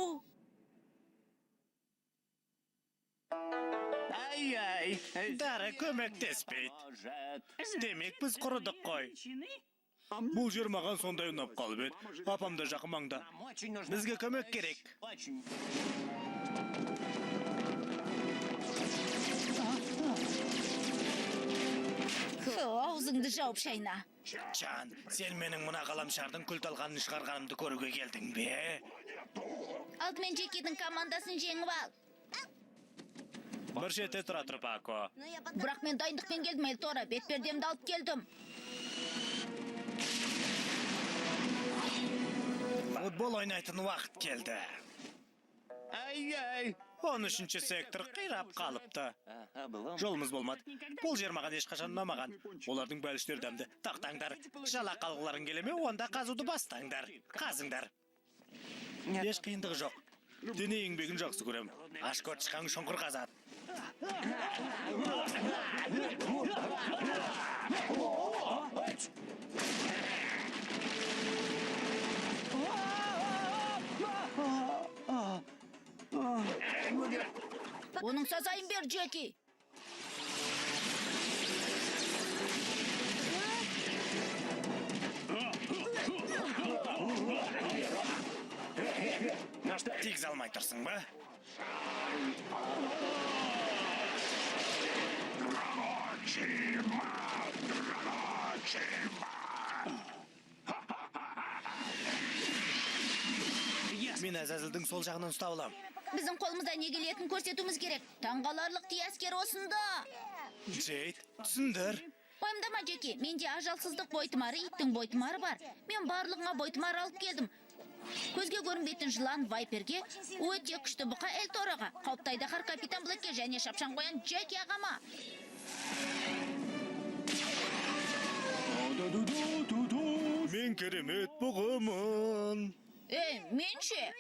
Тору. Дары көмектеспейді. Демек біз құрыдық қой. Бұл жер маған сондай ұнап қалып еді. Апам да жақын маңда. Бізге көмек керек. Аузыңды жауып шайна. Чан, сен менің мына ғаламшардың күл талқанын шығарғанымды көруге келдің бе? Алдымен Джекидің командасын жеңіп ал. Бір шетте тұра тұр, Пако. Бірақ мен дайындықпен келдім, Эльтора. Бетпердемді алып келдім. Футбол ойнайтын уақыт келді. 13-ші сектор қирап қалыпты. Жолымыз болмады. Бұл жер маған ешқашан ұнамаған. Олардың бәліштер дәмді. Тақтаңдар. Жала қалғыларың келеме, онда қазуды бастаңдар. Қазыңдар. Еш қиындығы жоқ. Дене еңбегін жақсы көрем. Ашкот шықаң шұңқыр қазады. Оның сазайын бер, Джеки. Тегіз алмай тұрсың ба? Мен Әзәзілдің сол жағынан ұстап алам. Біздің қолымызда не келетін көрсетуіміз керек. Таңғаларлық тияскер осында. Джейд, түсіндір. Ойымдама, Джеки, менде ажалсыздық бойтымары, иттің бойтымары бар. Мен барлығыңа бойтымар алып келдім. Көзге көрінбейтін жылан Вайперге, өте күшті бұқа Эльтораға, қауіпті айдаһар капитан Блэкке және шапшаң қоян Джеки ағама. Мен керемет бұғымын. Мен ше?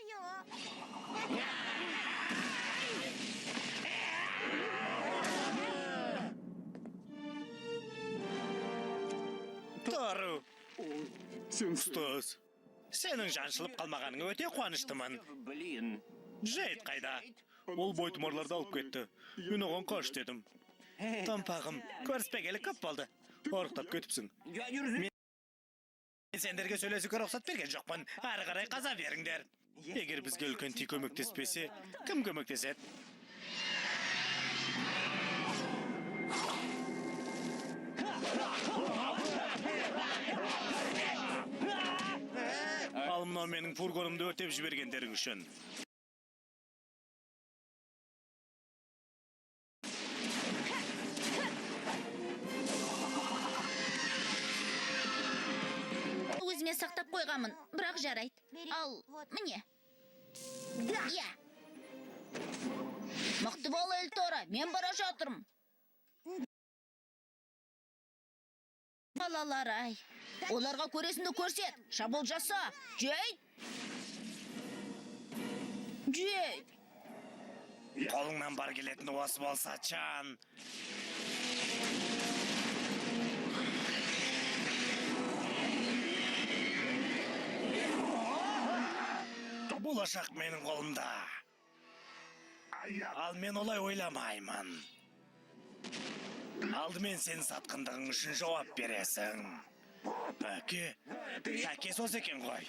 Тору. Ұстаз. Сенің жаншылып қалмағаныңа өте қуаныштымын. Джейд қайда? Ол бойтұмарларды алып кетті. Мен оған қош дедім. Томпағым, көріспегелі көп болды. Орықтап кетіпсің. Мен сендерге сөйлесуге рұқсат берген жоқпын. Ары қарай қаза беріңдер. Егер бізге үлкен ти көмектеспесе, кім көмектеседі? Ал мынау менің фургонымды өртеп жібергендерің үшін. Өзіме сақтап қойғамын, бірақ жарайды. Ал, міне. Я. Мықты бол, Эльтора, мен бара жатырмын. Балалар ай. Оларға көресінді көрсет. Шабуыл жаса. Джейд. Джейд. Қолыңнан бар келетін осы болса, Чан. Болашақ менің қолымда. Ал мен олай ойламаймын. Алдымен сен сатқындығың үшін жауап бересің. Әке сос екен ғой.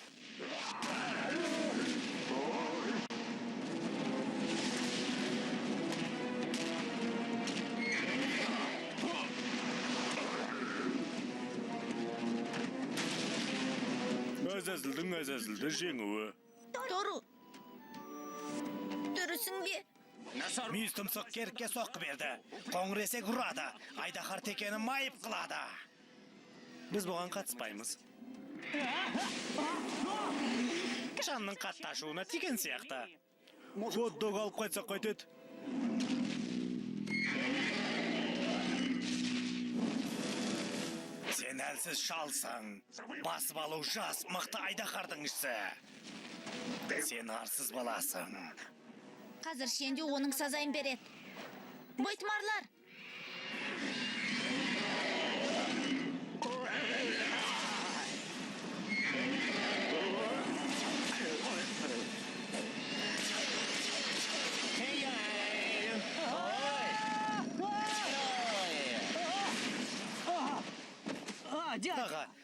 Әзәзілдің Әзәзілді жеңуі. Тору. Дұрысың бе? Мүйіз тұмсық керікке соққы берді. Қоңыресек ұрады. Айдаһар текені майып қылады. Біз бұған қатыспаймыз. Жанның қатташуына тиген сияқты. Хот-дог алып қайтсақ қайтеді. Сен әлсіз шалсың. Басып алу жас мықты айдаһардың іші. Сен арсыз баласың. Қазір шенде оның сазайын береді. Бойтымарлар.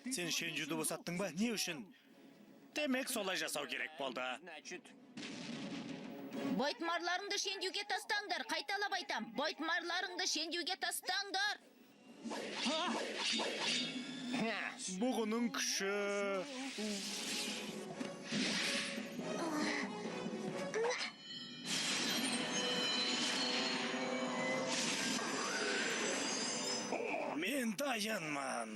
Сен шенжуді босаттың ба? Не үшін? Демек солай жасау керек болды. Бойтмарларыңды шендеуге тастаңдар. Қайталап айтам. Бойтмарларыңды шендеуге тастаңдар. Бұғының күші. Мен дайынмын.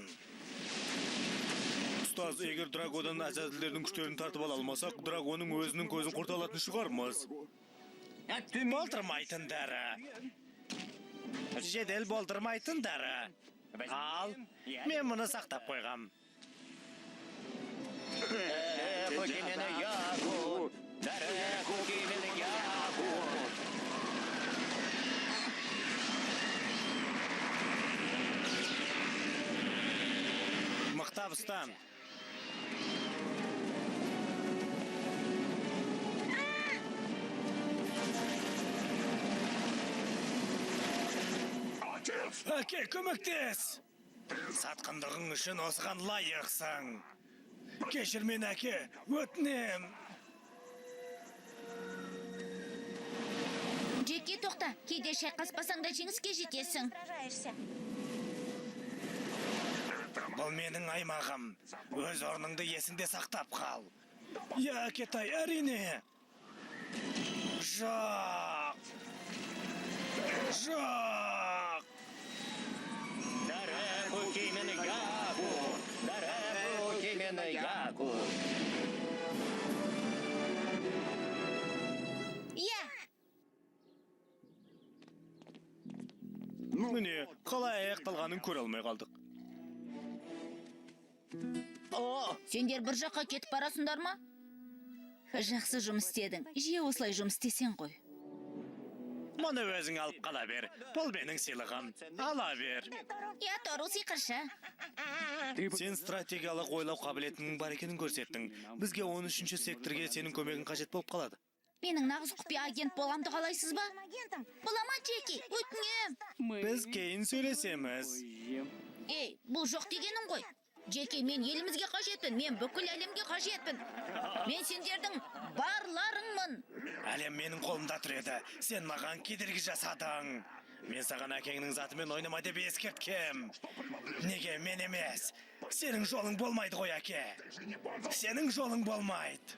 Ұстаз, егер драгодан әзәзілдердің күштерін тартып ала алмасақ, драгоның өзінің көзін құрталатын шығармыз. Болдырмайтындары. Жедел болдырмайтындары. Ал, мен мұны сақтап қойғам. Мықтабыстан. Әке, көмектес! Сатқындығың үшін осыған лайықсың. Кешір мен, әке, өтінем. Джеки, тоқта. Кейде шайқаспасаң да жеңіске жетесің. Бұл менің аймағым. Өз орныңды есіңде сақтап қал. Я, әкетай, әрине. Жоқ. Жоқ. Иә. Міне, қалай аяқталғанын көре алмай қалдық. Сендер бір жаққа кетіп барасыңдар ма? Жақсы жұмыс істедің. Жиі осылай жұмыс істесең ғой. Мұны өзің алып қала бер. Бұл менің сыйлығым. Ала бер. Я, Тору сиқыршы. Сен стратегиялық ойлау қабілетінің бар екенін көрсеттің. Бізге 13-ші секторге сенің көмегің қажет болып қалады. Менің нағыз құпия агент боламды қалайсыз ба? Болама, Джеки, өтінем. Біз кейін сөйлесеміз. Ей, бұл жоқ дегенің ғой. Джеки, мен елімізге қажетпін, мен бүкіл әлемге қажетпін. Мен сендердің барларыңмын. Әлем менің қолымда тұр еді. Сен маған кедергі жасадың. Мен саған әкеңнің затымен ойнама деп ескерткем. Неге мен емес? Сенің жолың болмайды ғой, әке. Сенің жолың болмайды.